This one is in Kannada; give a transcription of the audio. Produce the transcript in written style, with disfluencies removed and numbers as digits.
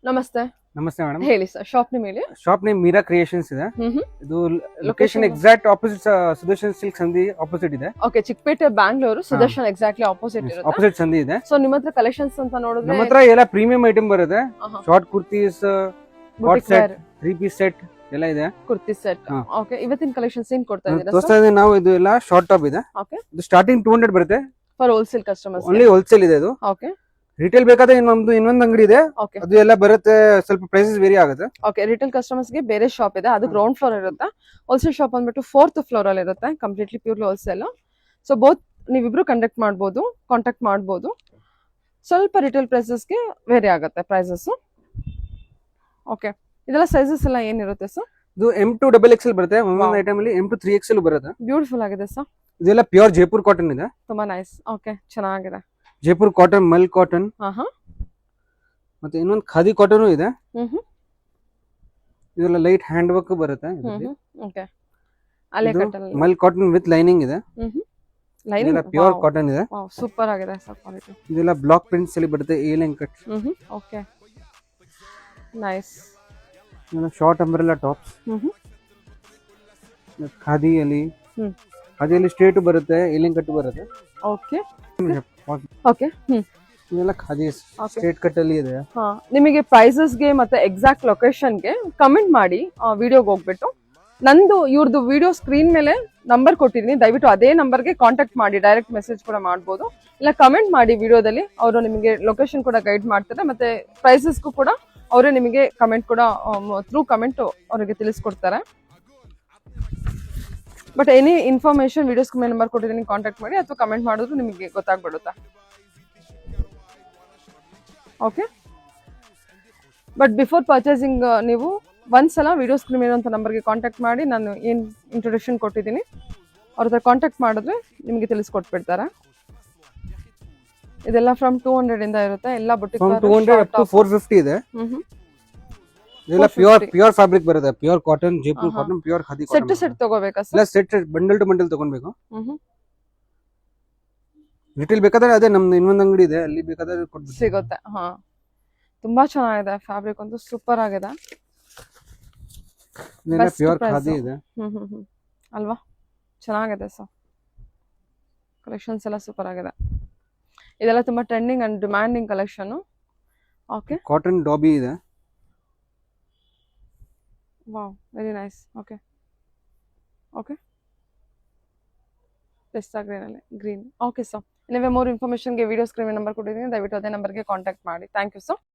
ನಮಸ್ತೆ. ನಮಸ್ತೆ ಮೇಡಮ್. ಹೇಳಿ ಸರ್, ಶಾಪ್ ನೇಮ್ ಹೇಳಿ. ಶಾಪ್ ನೇಮ್ ಮೀರಾ ಕ್ರಿಯೇಷನ್ಸ್ ಇದೆ. ಇದು location Location? Exact opposite Sudarshan silk ಸಂಧಿ ಆಪೋಸಿಟ್ ಇದೆ. Okay, Chickpet Bangalore, Sudarshan exactly opposite ಇರುತ್ತೆ. ಆಪೋಸಿಟ್ ಸಂಧಿ ಇದೆ. ಸೊ ನಿಮ್ಮ ಹತ್ರ ಕಲೆಕ್ಷನ್ಸ್ ಅಂತ ನೋಡಿದ್ರೆ ನಮ್ಮ ಹತ್ರ ಎಲ್ಲ ಪ್ರೀಮಿಯಂ ಐಟಮ್ ಬರುತ್ತೆ. ಶಾರ್ಟ್ ಕುರ್ತೀಸ್, ಕಾಟ್ ಸೆಟ್, 3 ಪೀಸ್ ಸೆಟ್ ಎಲ್ಲ ಇದೆ. ಕುರ್ತಿ ಸೆಟ್. ಹಾ. ಓಕೆ, ಇವತ್ತಿನ ಕಲೆಕ್ಷನ್ಸ್ ಏನ್ ಕೊಡ್ತಾ ಇದ್ದೀರಾ ತೋರಿಸ್ತಾ ಸರ್? ಇದೀವಿ ನಾವು. ಇದು ಎಲ್ಲ ಶಾರ್ಟ್ ಟಾಪ್ ಇದೆ. ಓಕೆ, ಇದು ಸ್ಟಾರ್ಟಿಂಗ್ 200 ಬರುತ್ತೆ. For wholesale customers. Only wholesale ಇದೆ ಇದು. ಓಕೆ ರಿಟೇಲ್ ಬೇಕಾದ್ರೆ ಇನ್ನೊಂದು ಅಂಗಡಿ ಇದೆ, ಓಕೆ ಅದು ಎಲ್ಲ ಬರುತ್ತೆ. ಸ್ವಲ್ಪ ಪ್ರೈಸಸ್ ವೇರಿ ಆಗುತ್ತೆ. ಓಕೆ. ರಿಟೇಲ್ ಕಸ್ಟಮರ್ಸ್ ಗೆ ಬೇರೆ ಶಾಪ್ ಇದೆ, ಅದು ಗ್ರೌಂಡ್ ಫ್ಲೋರ್ ಇರುತ್ತೆ. ಹೋಲ್ಸೇಲ್ ಶಾಪ್ ಅಂದ್ಬಿಟ್ಟು 4th ಫ್ಲೋರ್ ಅಲ್ಲಿ ಇರುತ್ತೆ, completely purely wholesale. So both ನೀವಿಬ್ರು ಕಾಂಟ್ಯಾಕ್ಟ್ ಮಾಡ್ಬೋದು. ಸ್ವಲ್ಪ ರಿಟೇಲ್ ಪ್ರೈಸಸ್ಗೆ ವೇರಿ ಆಗುತ್ತೆ ಪ್ರೈಸಸ್. ಓಕೆ, ಇದೆಲ್ಲ ಸೈಜಸ್ ಎಲ್ಲ ಏನಿರುತ್ತೆ ಸರ್? ಇದು M2 XXL ಬರುತ್ತೆ. ಒಂದೊಂದು ಐಟಮ್ ಅಲ್ಲಿ M2 3XL ಬರುತ್ತೆ. ಬ್ಯೂಟಿಫುಲ್ ಆಗಿದೆ ಸರ್, ಇದೆಲ್ಲ ಪ್ಯೂರ್ ಜೈಪುರ್ ಕಾಟನ್ ಇದೆ. ತುಂಬಾ ನೈಸ್. ಓಕೆ, ಚೆನ್ನಾಗಿದೆ. ಜೈಪುರ್ ಕಾಟನ್, ಮಲ್ ಕಾಟನ್, ಆಹಾ. ಮತ್ತೆ ಇನ್ನೊಂದು ಖಾದಿ ಕಾಟನ್ ಇದೆ. ಹ್ಮ್. ಇದೆಲ್ಲ ಲೈಟ್ ಹ್ಯಾಂಡ್ ವರ್ಕ್ ಬರುತ್ತೆ. ಓಕೆ, ಅಲೆ ಕಟ್ಟಲ್ಲಿ ಮಲ್ ಕಾಟನ್ ವಿತ್ ಲೈನಿಂಗ್ ಇದೆ. ಲೈನಿಂಗ್ ಇದೆಲ್ಲ ಪ್ಯೂರ್ ಕಾಟನ್ ಇದೆ. ಸೂಪರ್ ಆಗಿದೆ ಸರ್ ಕ್ವಾಲಿಟಿ. ಇದೆಲ್ಲ ಬ್ಲಾಕ್ ಪ್ರಿಂಟ್ಸ್ ಅಲ್ಲಿ ಬರುತ್ತೆ, A line cut. Okay, nice. ಇದೆಲ್ಲ ಶಾರ್ಟ್ ಅಂಬ್ರೆಲಾ ಟಾಪ್ಸ್. ಖಾದಿಯಲ್ಲಿ ಸ್ಟ್ರೇಟ್ ಬರುತ್ತೆ, ಎ ಲೈನ್ ಕಟ್ ಬರುತ್ತೆ. Okay okay. ಇದೆಲ್ಲ ಖಾದಿ ಸ್ಟ್ರೇಟ್ ಕಟ್ ಅಲ್ಲಿ ಇದೆ. ನಿಮಗೆ ಪ್ರೈಸಸ್ಗೆ ಮತ್ತೆ ಎಕ್ಸಾಕ್ಟ್ ಲೊಕೇಶನ್ಗೆ ಕಮೆಂಟ್ ಮಾಡಿ ವಿಡಿಯೋಗೆ ಹೋಗ್ಬಿಟ್ಟು. ನಂದು ಇವ್ರದ್ದು ವಿಡಿಯೋ ಸ್ಕ್ರೀನ್ ಮೇಲೆ ನಂಬರ್ ಕೊಟ್ಟಿದ್ದೀನಿ, ದಯವಿಟ್ಟು ಅದೇ ನಂಬರ್ಗೆ ಕಾಂಟ್ಯಾಕ್ಟ್ ಮಾಡಿ. ಡೈರೆಕ್ಟ್ ಮೆಸೇಜ್ ಕೂಡ ಮಾಡ್ಬೋದು, ಇಲ್ಲ ಕಮೆಂಟ್ ಮಾಡಿ ವಿಡಿಯೋದಲ್ಲಿ. ಅವರು ನಿಮಗೆ ಲೊಕೇಶನ್ ಕೂಡ ಗೈಡ್ ಮಾಡ್ತಾರೆ, ಮತ್ತೆ ಪ್ರೈಸಸ್ಗೂ ಕೂಡ ಅವರೇ ನಿಮಗೆ ಕಮೆಂಟ್ ಕೂಡ ಥ್ರೂ ಕಮೆಂಟ್ ಅವರಿಗೆ ತಿಳಿಸ್ಕೊಡ್ತಾರೆ. ಬಟ್ ಎನಿ ಇನ್ಫಾರ್ಮೇಶನ್ ವಿಡಿಯೋಸ್ ಮೇಲೆ ನಂಬರ್ ಕೊಟ್ಟಿದ್ದೀನಿ, ಕಾಂಟ್ಯಾಕ್ಟ್ ಮಾಡಿ ಅಥವಾ ಕಮೆಂಟ್ ಮಾಡಿದ್ರು ನಿಮಗೆ ಗೊತ್ತಾಗ್ಬಿಡುತ್ತೆ. ಓಕೆ, ಬಟ್ ಬಿಫೋರ್ ಪರ್ಚೇಸಿಂಗ್ ನೀವು ಒಂದ್ಸಲ ವಿಡಿಯೋ ಸ್ಕ್ರೀನ್ ಇರುವಂಥ ನಂಬರ್ಗೆ ಕಾಂಟ್ಯಾಕ್ಟ್ ಮಾಡಿ. ನಾನು ಏನು ಇಂಟ್ರೊಡಕ್ಷನ್ ಕೊಟ್ಟಿದ್ದೀನಿ ಅವ್ರ ಹತ್ರ ಕಾಂಟ್ಯಾಕ್ಟ್ ಮಾಡಿದ್ರೆ ನಿಮಗೆ ತಿಳಿಸ್ಕೊಟ್ಬಿಡ್ತಾರೆ. ಇದೆಲ್ಲ ಫ್ರಮ್ 200 ಇಂದ ಇರುತ್ತೆ, ಎಲ್ಲ ಬುಟ್ಟಿಕ್ 200 up to 450 ಇದೆ. ಇದೆಲ್ಲ ಪ್ಯೂರ್ ಫ್ಯಾಬ್ರಿಕ್ ಬರುತ್ತೆ, pure cotton, Jaipur cotton, pure khadi cotton. Set ತಗೋಬೇಕಾ ಸರ್? ಇಲ್ಲ, ಸೆಟ್ ಬಂಡಲ್ ಟು ಬಂಡಲ್ ತಗೊಳ್ಬೇಕು. ರಿಟೇಲ್ ಬೇಕಾದ್ರೆ ಅದೇ ನಮ್ದು ಇನ್ನೊಂದು ಅಂಗಡಿ ಇದೆ, ಅಲ್ಲಿ ಬೇಕಾದ್ರೆ ಸಿಗುತ್ತೆ. ಹಾ, ತುಂಬಾ ಚೆನ್ನಾಗಿದೆ ಫ್ಯಾಬ್ರಿಕ್, ಅಂತೂ ಸೂಪರ್ ಆಗಿದೆ. ಪ್ಯೂರ್ ಖಾದಿ ಇದೆ. ಅಲ್ವಾ, ಚೆನ್ನಾಗಿದೆ ಸರ್. ಕಲೆಕ್ಷನ್ಸ್ ಎಲ್ಲ ಸೂಪರ್ ಆಗಿದೆ. ಇದೆಲ್ಲ ತುಂಬಾ trending and demanding collection. Okay, cotton dobby ಇದೆ. Wow, very nice. Okay okay, pista green. Okay sir, ನೀವೇ ಮೋರ್ ಇನ್ಫಾರ್ಮೇಶನ್ಗೆ ವಿಡಿಯೋ ಸ್ಕ್ರೀನ್ ನಂಬರ್ ಕೊಟ್ಟಿದ್ದೀನಿ, ದಯವಿಟ್ಟು ಅದೇ ನಂಬರ್ಗೆ ಕಾಂಟ್ಯಾಕ್ಟ್ ಮಾಡಿ. Thank you sir.